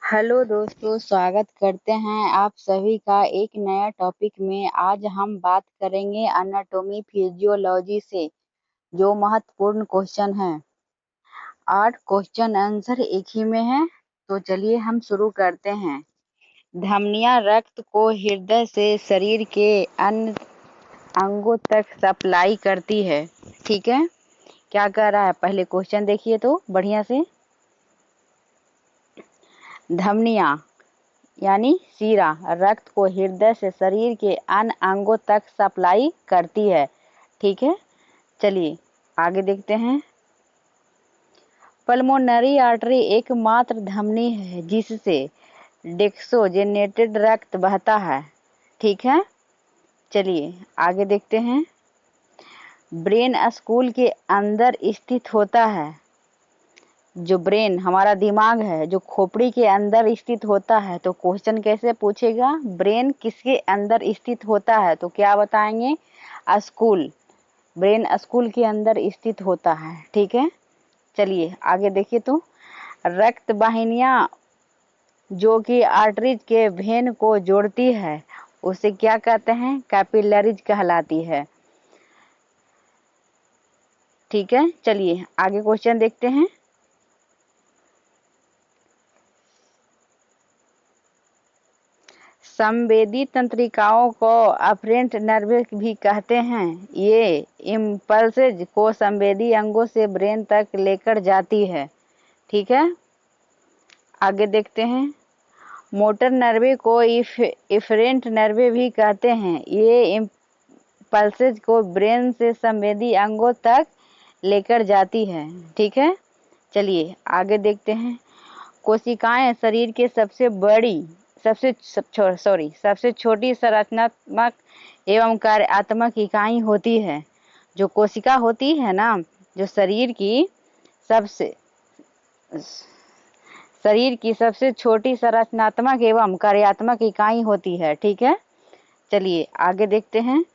Hello दोस्तों, स्वागत करते हैं आप सभी का एक नया टॉपिक में। आज हम बात करेंगे एनाटॉमी फिजियोलॉजी से जो महत्वपूर्ण क्वेश्चन है। 8 क्वेश्चन आंसर एक ही में है, तो चलिए हम शुरू करते हैं। धमनियां रक्त को हृदय से शरीर के अन्य अंगों तक सप्लाई करती है। ठीक है, क्या कह रहा है पहले क्वेश्चन देखिए तो बढ़िया से। धमनियां यानी शिरा रक्त को हृदय से शरीर के अन्य अंगों तक सप्लाई करती है। ठीक है, चलिए आगे देखते हैं। पल्मोनरी आर्टरी एकमात्र धमनी है जिससे डेक्सोजेनेटेड रक्त बहता है। ठीक है, चलिए आगे देखते हैं। ब्रेन स्कूल के अंदर स्थित होता है। जो ब्रेन हमारा दिमाग है जो खोपड़ी के अंदर स्थित होता है, तो क्वेश्चन कैसे पूछेगा, ब्रेन किसके अंदर स्थित होता है, तो क्या बताएंगे, स्कूल, ब्रेन स्कूल के अंदर स्थित होता है। ठीक है, चलिए आगे देखिए तो। रक्त वाहिनियां जो कि आर्टरीज के वेन को जोड़ती है उसे क्या कहते हैं, कैपिलरीज कहलाती है। ठीक है, चलिए आगे क्वेश्चन देखते हैं। संवेदी तंत्रिकाओं को अफरेंट नर्व भी कहते हैं। ये इम्पल्सेज को संवेदी अंगों से ब्रेन तक लेकर जाती है। ठीक है, आगे देखते हैं। मोटर नर्वे को इफरेंट नर्वे भी कहते हैं। ये इम्पल्सेज को ब्रेन से संवेदी अंगों तक लेकर जाती है। ठीक है, चलिए आगे देखते हैं। कोशिकाएं शरीर के सबसे छोटी संरचनात्मक एवं कार्यात्मक इकाई होती है। जो कोशिका होती है ना, जो शरीर की सबसे छोटी संरचनात्मक एवं कार्यात्मक इकाई होती है। ठीक है, चलिए आगे देखते हैं।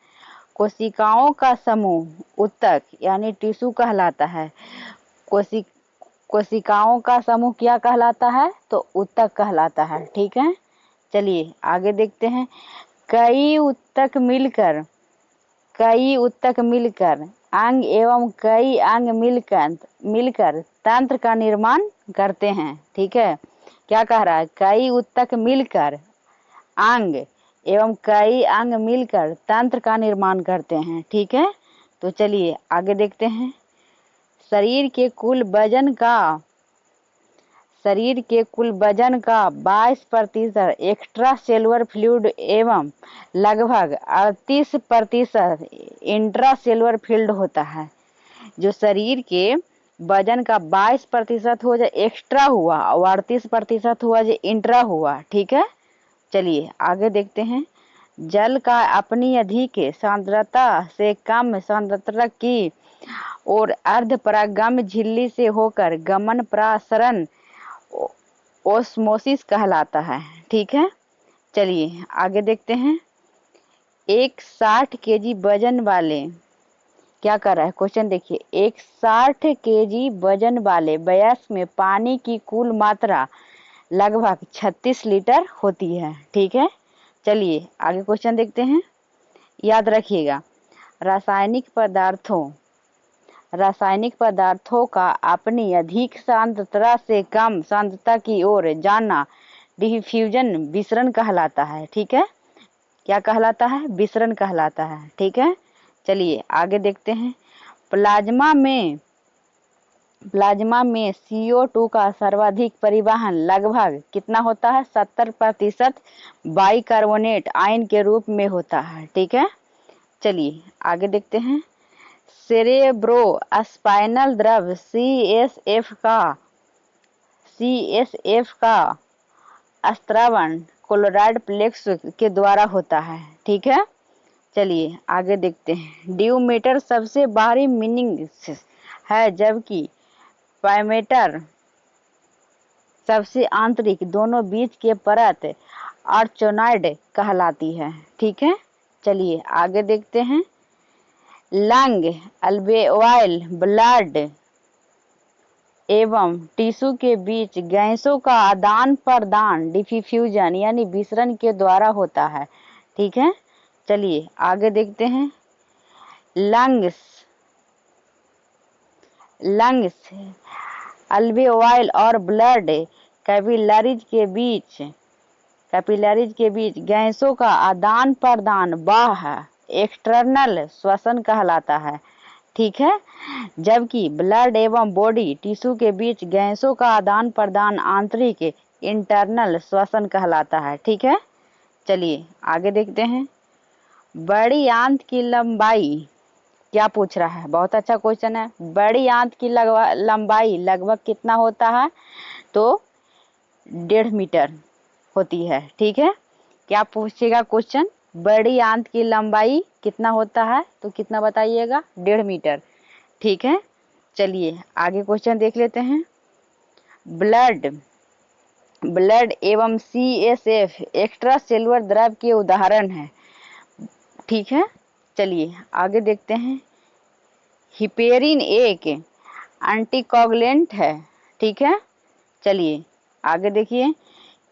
कोशिकाओं का समूह ऊतक यानी टिश्यू कहलाता है। कोशिकाओं का समूह क्या कहलाता है, तो ऊतक कहलाता है। ठीक है, चलिए आगे देखते हैं। कई ऊतक मिलकर अंग एवं कई अंग मिलकर तंत्र का निर्माण करते हैं। ठीक है, क्या कह रहा है, कई ऊतक मिलकर अंग एवं कई अंग मिलकर तंत्र का निर्माण करते हैं। ठीक है, तो चलिए आगे देखते हैं। शरीर के कुल वजन का 22% एक्स्ट्रा सेलुलर फ्लूइड एवं लगभग 38% इंट्रा सेलुलर फ्लूइड होता है। जो शरीर के वजन का 22% हो जाए एक्स्ट्रा हुआ और 38% हुआ जो इंट्रा हुआ। ठीक है, चलिए आगे देखते हैं। जल का अपनी अधिक सांद्रता से कम सांद्रता की और अर्ध परागम झिल्ली से होकर गमन प्रसरण ओस्मोसिस कहलाता है। ठीक है, चलिए आगे देखते हैं। एक 60 केजी वजन वाले, क्या कर रहा है क्वेश्चन देखिए, एक 60 केजी वजन वाले वयस्क में पानी की कुल मात्रा लगभग 36 लीटर होती है। ठीक है, चलिए आगे क्वेश्चन देखते हैं। याद रखिएगा, रासायनिक पदार्थों का अपनी अधिक सांद्रता से कम सांद्रता की ओर जाना डिफ्यूजन विसरण कहलाता है। ठीक है, क्या कहलाता है, विसरण कहलाता है। ठीक है, चलिए आगे देखते हैं। प्लाज्मा में CO2 का सर्वाधिक परिवहन लगभग कितना होता है, 70% बाइकार्बोनेट आयन के रूप में होता है। ठीक है, चलिए आगे देखते हैं। सेरेब्रो स्पाइनल द्रव CSF का स्त्रावण कोलोराइड प्लेक्स के द्वारा होता है। ठीक है, चलिए आगे देखते हैं। ड्यूमेटर सबसे बाहरी मीनिंग है जबकि पायमेटर सबसे आंतरिक, दोनों बीच के परत आर्चोनॉइड कहलाती है। ठीक है, चलिए आगे देखते हैं। लंग, अल्वेओल, ब्लड एवं टिश्यू के बीच गैसों का आदान प्रदान डिफ्यूजन यानी विसरण के द्वारा होता है। ठीक है, चलिए आगे देखते हैं। लंग्स अल्वेओल और ब्लड कैपिलरीज के बीच गैसों का आदान प्रदान बाह्य एक्सटर्नल श्वसन कहलाता है। ठीक है, जबकि ब्लड एवं बॉडी टिश्यू के बीच गैसों का आदान प्रदान आंतरिक इंटरनल श्वसन कहलाता है। ठीक है, चलिए आगे देखते हैं। बड़ी आंत की लंबाई क्या पूछ रहा है, बहुत अच्छा क्वेश्चन है। बड़ी आंत की लंबाई लगभग कितना होता है, तो 1.5 मीटर होती है। ठीक है, क्या पूछेगा क्वेश्चन, बड़ी आंत की लंबाई कितना होता है, तो कितना बताइएगा, 1.5 मीटर। ठीक है, चलिए आगे क्वेश्चन देख लेते हैं। ब्लड एवं CSF एक्स्ट्रा सेलुलर द्रव के उदाहरण है। ठीक है, चलिए आगे देखते हैं। हिपेरिन एक एंटीकोगुलेंट है। ठीक है, चलिए आगे देखिए।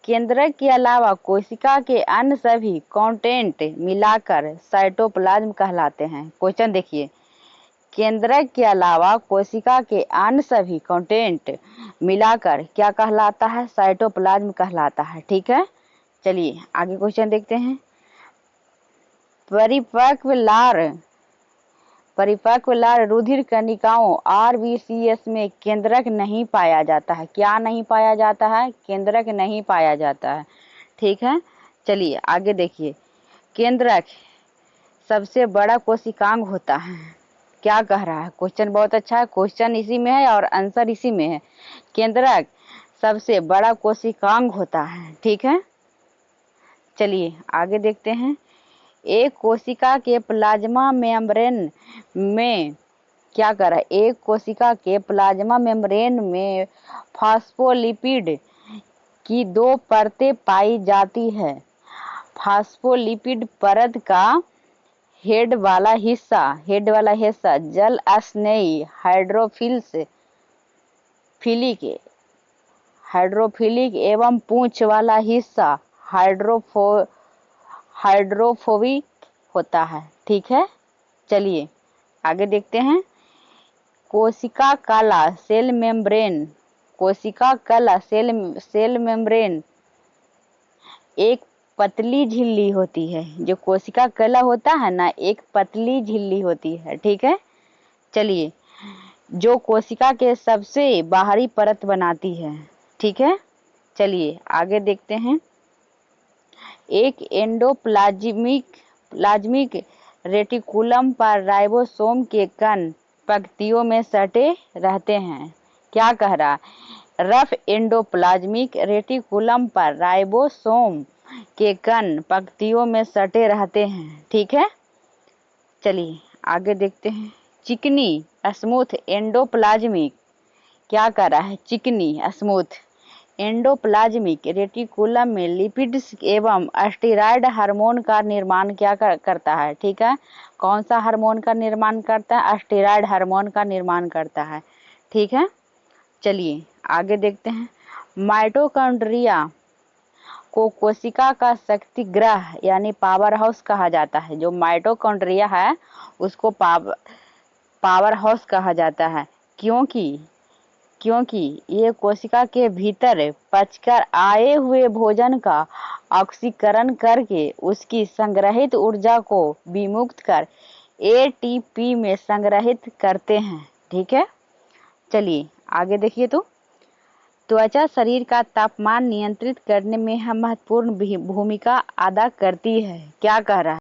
केंद्रक के अलावा कोशिका के अन्य सभी कंटेंट मिलाकर साइटोप्लाज्म कहलाते हैं। क्वेश्चन देखिए, केंद्रक के अलावा कोशिका के अन्य सभी कंटेंट मिलाकर क्या कहलाता है, साइटोप्लाज्म कहलाता है। ठीक है, चलिए आगे क्वेश्चन देखते हैं। परिपक्व लार रुधिर कणिकाओं RBCS में केंद्रक नहीं पाया जाता है। क्या नहीं पाया जाता है, केंद्रक नहीं पाया जाता है। ठीक है, चलिए आगे देखिए। केंद्रक सबसे बड़ा कोशिकांग होता है। क्या कह रहा है, क्वेश्चन बहुत अच्छा है, क्वेश्चन इसी में है और आंसर इसी में है। केंद्रक सबसे बड़ा कोशिकांग होता है। ठीक है, चलिए आगे देखते हैं। एक कोशिका के प्लाज्मा मेम्ब्रेन में क्या कर रहा है, एक कोशिका के प्लाज्मा मेम्ब्रेन में फास्फोलिपिड की 2 परतें पाई जाती है। फास्फोलिपिड परत का हेड वाला हिस्सा जल स्नेही हाइड्रोफिलिक एवं पूंछ वाला हिस्सा हाइड्रोफोबिक होता है। ठीक है, चलिए आगे देखते हैं। कोशिका कला सेल मेम्ब्रेन एक पतली झिल्ली होती है। जो कोशिका कला होता है ना, एक पतली झिल्ली होती है। ठीक है, चलिए, जो कोशिका के सबसे बाहरी परत बनाती है। ठीक है, चलिए आगे देखते हैं। एक एंडोप्लाज्मिक रेटिकुलम पर राइबोसोम के कण पंक्तियों में सटे रहते हैं। क्या कह रहा, रफ एंडोप्लाज्मिक रेटिकुलम पर राइबोसोम के कण पंक्तियों में सटे रहते हैं। ठीक है, चलिए आगे देखते हैं। चिकनी स्मूथ एंडोप्लाज्मिक क्या कर रहा है, चिकनी स्मूथ एंडोप्लाज्मिक रेटिकुलम में लिपिड्स एवं स्टेरॉयड हार्मोन का निर्माण क्या करता है। ठीक है, कौन सा हार्मोन का निर्माण करता है, स्टेरॉयड हार्मोन का निर्माण करता है। ठीक है, चलिए आगे देखते हैं। माइटोकॉन्ड्रिया को कोशिका का शक्ति ग्रह यानी पावर हाउस कहा जाता है। जो माइटोकॉन्ड्रिया है उसको पावर हाउस कहा जाता है। क्योंकि ये कोशिका के भीतर पचकर आए हुए भोजन का ऑक्सीकरण करके उसकी संग्रहित ऊर्जा को विमुक्त कर ATP में संग्रहित करते हैं। ठीक है, चलिए आगे देखिए। तो त्वचा शरीर का तापमान नियंत्रित करने में महत्वपूर्ण भूमिका अदा करती है। क्या कह रहा है,